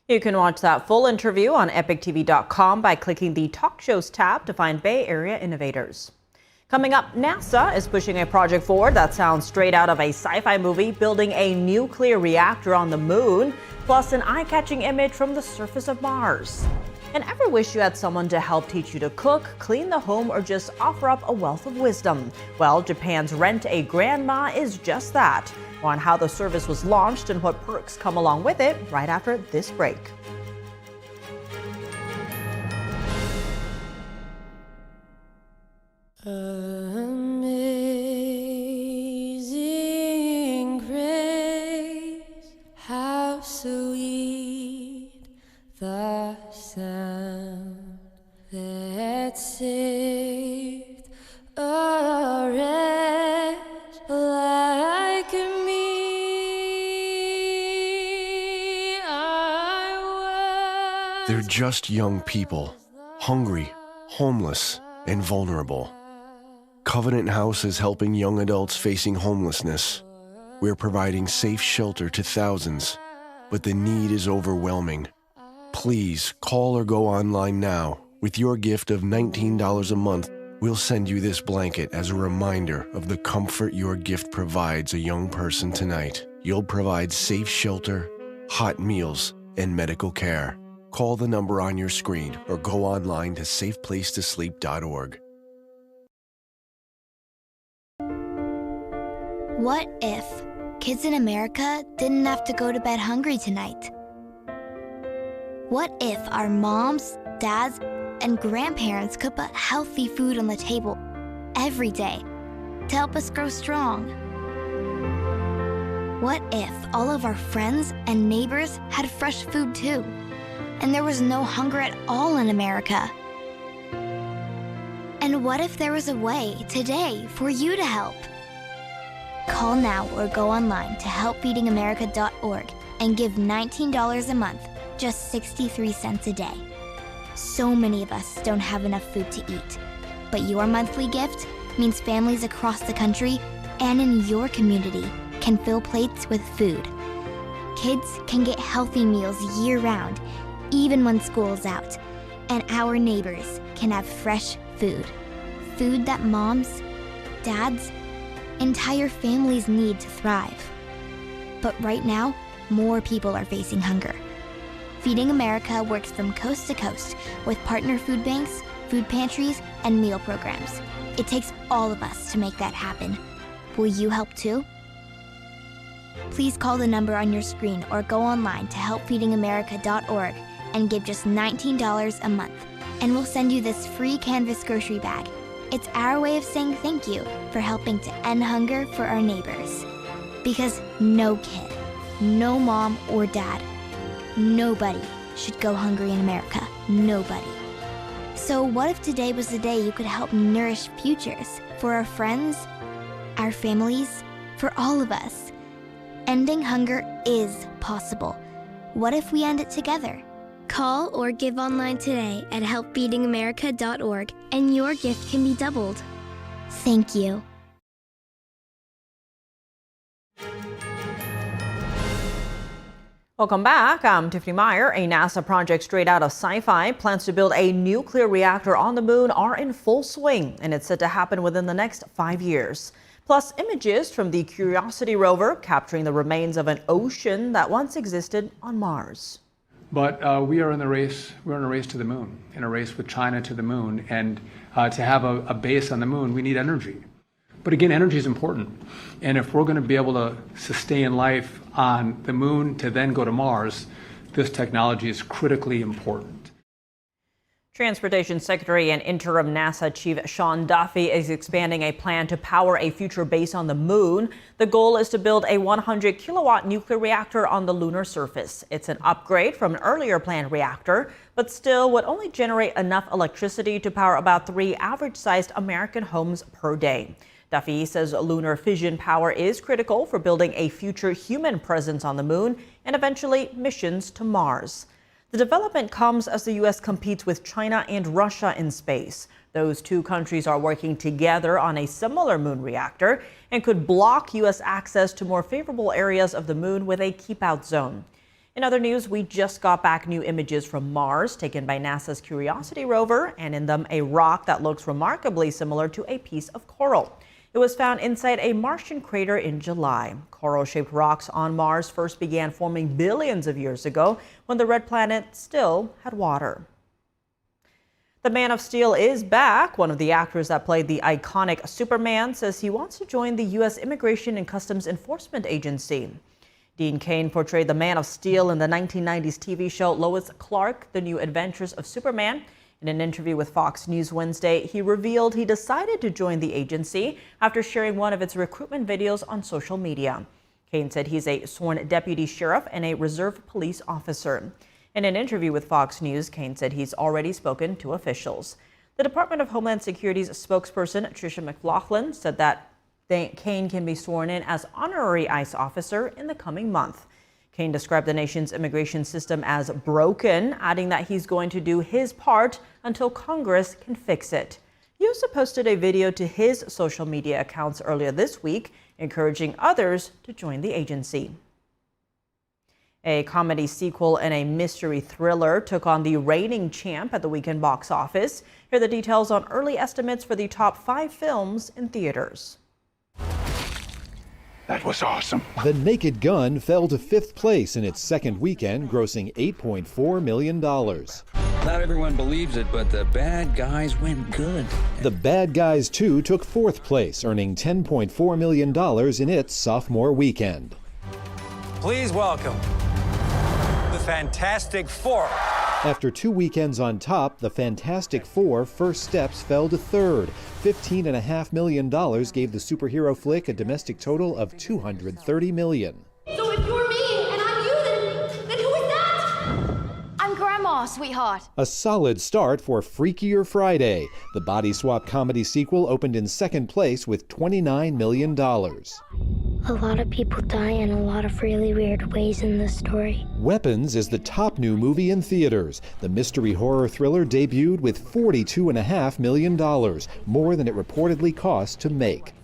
You can watch that full interview on EpicTV.com by clicking the Talk Shows tab to find Bay Area innovators. Coming up, NASA is pushing a project forward that sounds straight out of a sci-fi movie, building a nuclear reactor on the moon, plus an eye-catching image from the surface of Mars. And ever wish you had someone to help teach you to cook, clean the home, or just offer up a wealth of wisdom? Well, Japan's Rent a Grandma is just that. More on how the service was launched and what perks come along with it right after this break. Amazing grace, how sweet the sound that saved a wretch like me. They're just young people, hungry, homeless, and vulnerable. Covenant House is helping young adults facing homelessness. We're providing safe shelter to thousands, but the need is overwhelming. Please call or go online now. With your gift of $19 a month, we'll send you this blanket as a reminder of the comfort your gift provides a young person tonight. You'll provide safe shelter, hot meals, and medical care. Call the number on your screen or go online to safeplacetosleep.org. What if kids in America didn't have to go to bed hungry tonight? What if our moms, dads, and grandparents could put healthy food on the table every day to help us grow strong? What if all of our friends and neighbors had fresh food too, and there was no hunger at all in America? And what if there was a way today for you to help? Call now or go online to helpfeedingamerica.org and give $19 a month, just 63 cents a day. So many of us don't have enough food to eat, But your monthly gift means families across the country and in your community can fill plates with food. Kids can get healthy meals year-round, even when school's out. And our neighbors can have fresh food. Food that moms, dads, entire families need to thrive. But right now, more people are facing hunger. Feeding America works from coast to coast with partner food banks, food pantries, and meal programs. It takes all of us to make that happen. Will you help too? Please call the number on your screen or go online to helpfeedingamerica.org and give just $19 a month. And we'll send you this free canvas grocery bag. It's our way of saying thank you for helping to end hunger for our neighbors. Because no kid, no mom or dad, nobody should go hungry in America. Nobody. So what if today was the day you could help nourish futures for our friends, our families, for all of us? Ending hunger is possible. What if we end it together? Call or give online today at helpfeedingamerica.org and your gift can be doubled. Thank you. Welcome back. I'm Tiffany Meyer. A NASA project straight out of sci-fi. Plans to build a nuclear reactor on the moon are in full swing, and it's set to happen within the next 5 years. Plus, images from the Curiosity rover capturing the remains of an ocean that once existed on Mars. But we are in the race. We're in a race to the moon, in a race with China to the moon. And to have a base on the moon, we need energy. But again, energy is important. And if we're going to be able to sustain life on the moon to then go to Mars, this technology is critically important. Transportation Secretary and interim NASA Chief Sean Duffy is expanding a plan to power a future base on the moon. The goal is to build a 100-kilowatt nuclear reactor on the lunar surface. It's an upgrade from an earlier planned reactor, but still would only generate enough electricity to power about 3 average-sized American homes per day. Duffy says lunar fission power is critical for building a future human presence on the moon and eventually missions to Mars. The development comes as the U.S. competes with China and Russia in space. Those two countries are working together on a similar moon reactor and could block U.S. access to more favorable areas of the moon with a keep-out zone. In other news, we just got back new images from Mars taken by NASA's Curiosity rover, and in them a rock that looks remarkably similar to a piece of coral. It was found inside a Martian crater in July. Coral-shaped rocks on Mars first began forming billions of years ago when the red planet still had water. The Man of Steel is back. One of the actors that played the iconic Superman says he wants to join the U.S. Immigration and Customs Enforcement Agency. Dean Cain portrayed the Man of Steel in the 1990s TV show Lois Clark, The New Adventures of Superman. In an interview with Fox News Wednesday, he revealed he decided to join the agency after sharing one of its recruitment videos on social media. Cain said he's a sworn deputy sheriff and a reserve police officer. In an interview with Fox News, Cain said he's already spoken to officials. The Department of Homeland Security's spokesperson, Tricia McLaughlin, said that Cain can be sworn in as honorary ICE officer in the coming month. Cain described the nation's immigration system as broken, adding that he's going to do his part until Congress can fix it. He also posted a video to his social media accounts earlier this week, encouraging others to join the agency. A comedy sequel and a mystery thriller took on the reigning champ at the weekend box office. Here are the details on early estimates for the top 5 films in theaters. That was awesome. The Naked Gun fell to 5th place in its second weekend, grossing $8.4 million. Not everyone believes it, but The Bad Guys went good. The Bad Guys 2 took 4th place, earning $10.4 million in its sophomore weekend. Please welcome the Fantastic Four. After 2 weekends on top, the Fantastic Four First Steps fell to 3rd. $15.5 million gave the superhero flick a domestic total of $230 million. So if you're me and I'm you, then who is that? I'm Grandma, sweetheart. A solid start for Freakier Friday. The body swap comedy sequel opened in 2nd place with $29 million. A lot of people die in a lot of really weird ways in this story. Weapons is the top new movie in theaters. The mystery horror thriller debuted with $42.5 million, more than it reportedly cost to make.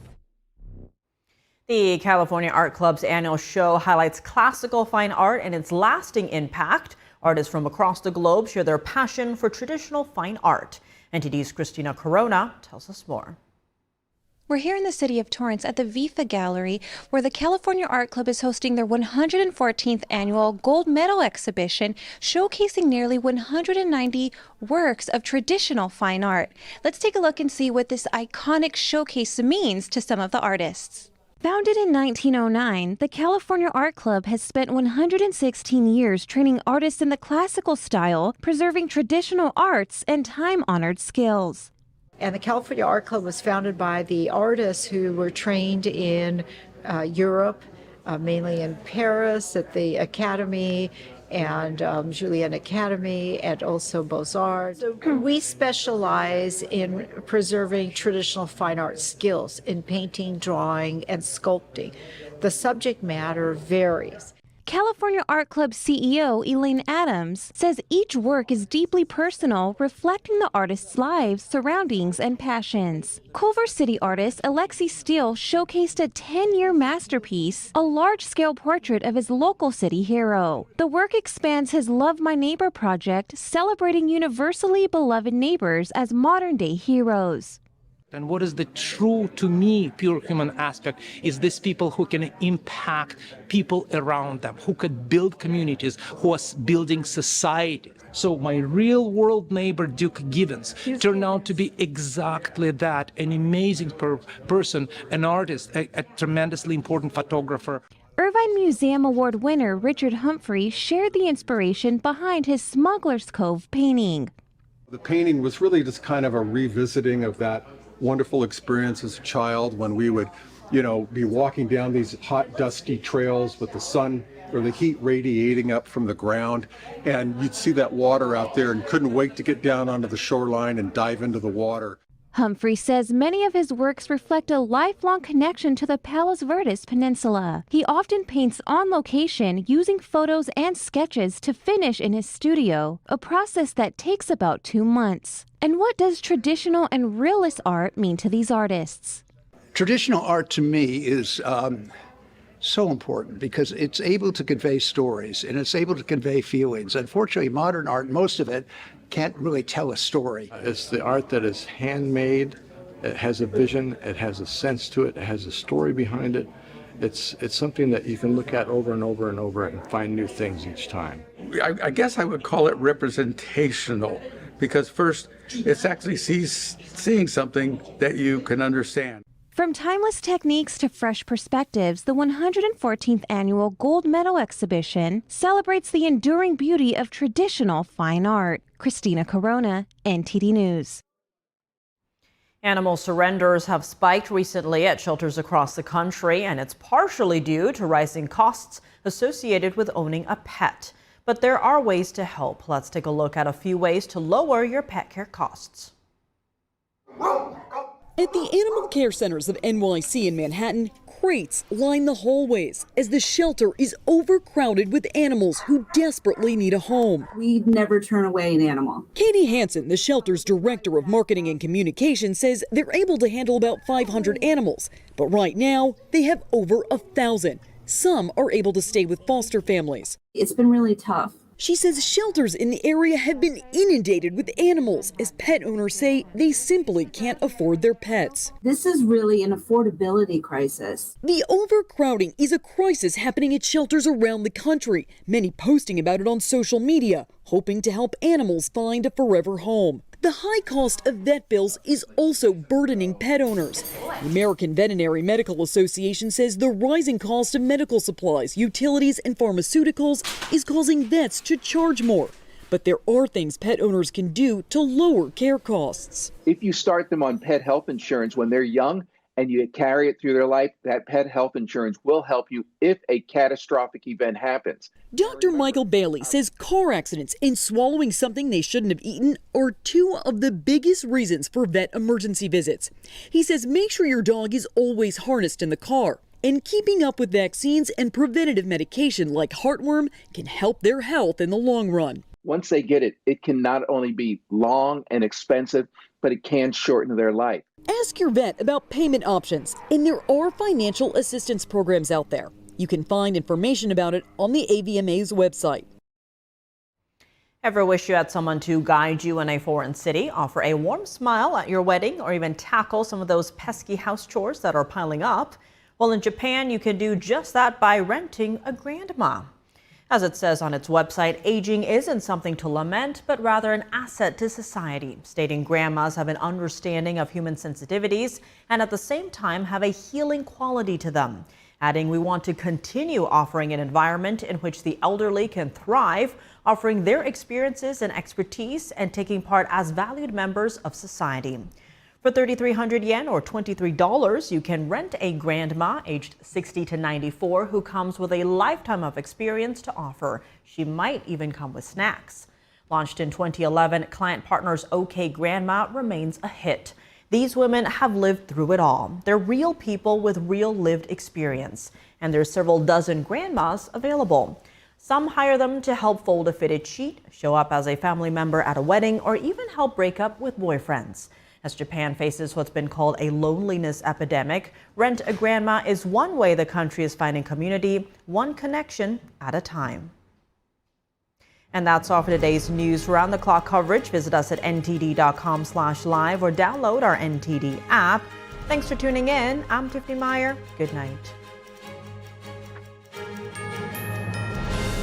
The California Art Club's annual show highlights classical fine art and its lasting impact. Artists from across the globe share their passion for traditional fine art. NTD's Christina Corona tells us more. We're here in the city of Torrance at the VIFA Gallery, where the California Art Club is hosting their 114th annual gold medal exhibition, showcasing nearly 190 works of traditional fine art. Let's take a look and see what this iconic showcase means to some of the artists. Founded in 1909, the California Art Club has spent 116 years training artists in the classical style, preserving traditional arts and time-honored skills. And the California Art Club was founded by the artists who were trained in Europe, mainly in Paris at the Academy and Julian Academy, and also Beaux-Arts. So we specialize in preserving traditional fine art skills in painting, drawing, and sculpting. The subject matter varies. California Art Club CEO Elaine Adams says each work is deeply personal, reflecting the artist's lives, surroundings, and passions. Culver City artist Alexi Steele showcased a 10-year masterpiece, a large-scale portrait of his local city hero. The work expands his Love My Neighbor project, celebrating universally beloved neighbors as modern-day heroes. And what is the true, to me, pure human aspect is these people who can impact people around them, who could build communities, who are building society. So my real world neighbor, Duke Gibbons, turned out to be exactly that, an amazing person, an artist, a tremendously important photographer. Irvine Museum Award winner Richard Humphrey shared the inspiration behind his Smuggler's Cove painting. The painting was really just kind of a revisiting of that wonderful experience as a child when we would, be walking down these hot, dusty trails with the sun or the heat radiating up from the ground, and you'd see that water out there and couldn't wait to get down onto the shoreline and dive into the water. Humphrey says many of his works reflect a lifelong connection to the Palos Verdes Peninsula. He often paints on location, using photos and sketches to finish in his studio, a process that takes about 2 months. And what does traditional and realist art mean to these artists? Traditional art to me is so important because it's able to convey stories and it's able to convey feelings. Unfortunately, modern art, most of it, can't really tell a story. It's the art that is handmade. It has a vision. It has a sense to it. It has a story behind it. It's something that you can look at over and over and over and find new things each time. I guess I would call it representational because first, it's actually seeing something that you can understand. From timeless techniques to fresh perspectives, the 114th annual Gold Medal exhibition celebrates the enduring beauty of traditional fine art. Christina Corona, NTD News. Animal surrenders have spiked recently at shelters across the country, and it's partially due to rising costs associated with owning a pet. But there are ways to help. Let's take a look at a few ways to lower your pet care costs. At the animal care centers of NYC in Manhattan, crates line the hallways as the shelter is overcrowded with animals who desperately need a home. We'd never turn away an animal. Katie Hansen, the shelter's director of marketing and communication, says they're able to handle about 500 animals, but right now they have over 1,000. Some are able to stay with foster families. It's been really tough. She says shelters in the area have been inundated with animals as pet owners say they simply can't afford their pets. This is really an affordability crisis. The overcrowding is a crisis happening at shelters around the country, many posting about it on social media, hoping to help animals find a forever home. The high cost of vet bills is also burdening pet owners. The American Veterinary Medical Association says the rising cost of medical supplies, utilities, and pharmaceuticals is causing vets to charge more. But there are things pet owners can do to lower care costs. If you start them on pet health insurance when they're young and you carry it through their life, that pet health insurance will help you if a catastrophic event happens. Dr. Michael Bailey says car accidents and swallowing something they shouldn't have eaten are two of the biggest reasons for vet emergency visits. He says make sure your dog is always harnessed in the car. And keeping up with vaccines and preventative medication like heartworm can help their health in the long run. Once they get it, it can not only be long and expensive, but it can shorten their life. Ask your vet about payment options, and there are financial assistance programs out there. You can find information about it on the AVMA's website. Ever wish you had someone to guide you in a foreign city, offer a warm smile at your wedding, or even tackle some of those pesky house chores that are piling up? Well, in Japan, you can do just that by renting a grandma. As it says on its website, aging isn't something to lament, but rather an asset to society, stating grandmas have an understanding of human sensitivities and at the same time have a healing quality to them. Adding, we want to continue offering an environment in which the elderly can thrive, offering their experiences and expertise and taking part as valued members of society. For 3,300 yen or $23, you can rent a grandma aged 60 to 94 who comes with a lifetime of experience to offer. She might even come with snacks. Launched in 2011, Client Partners OK Grandma remains a hit. These women have lived through it all. They're real people with real lived experience, and there's several dozen grandmas available. Some hire them to help fold a fitted sheet, show up as a family member at a wedding, or even help break up with boyfriends. As Japan faces what's been called a loneliness epidemic, Rent a Grandma is one way the country is finding community, one connection at a time. And that's all for today's news. For round-the-clock coverage, visit us at ntd.com/live or download our NTD app. Thanks for tuning in. I'm Tiffany Meyer. Good night.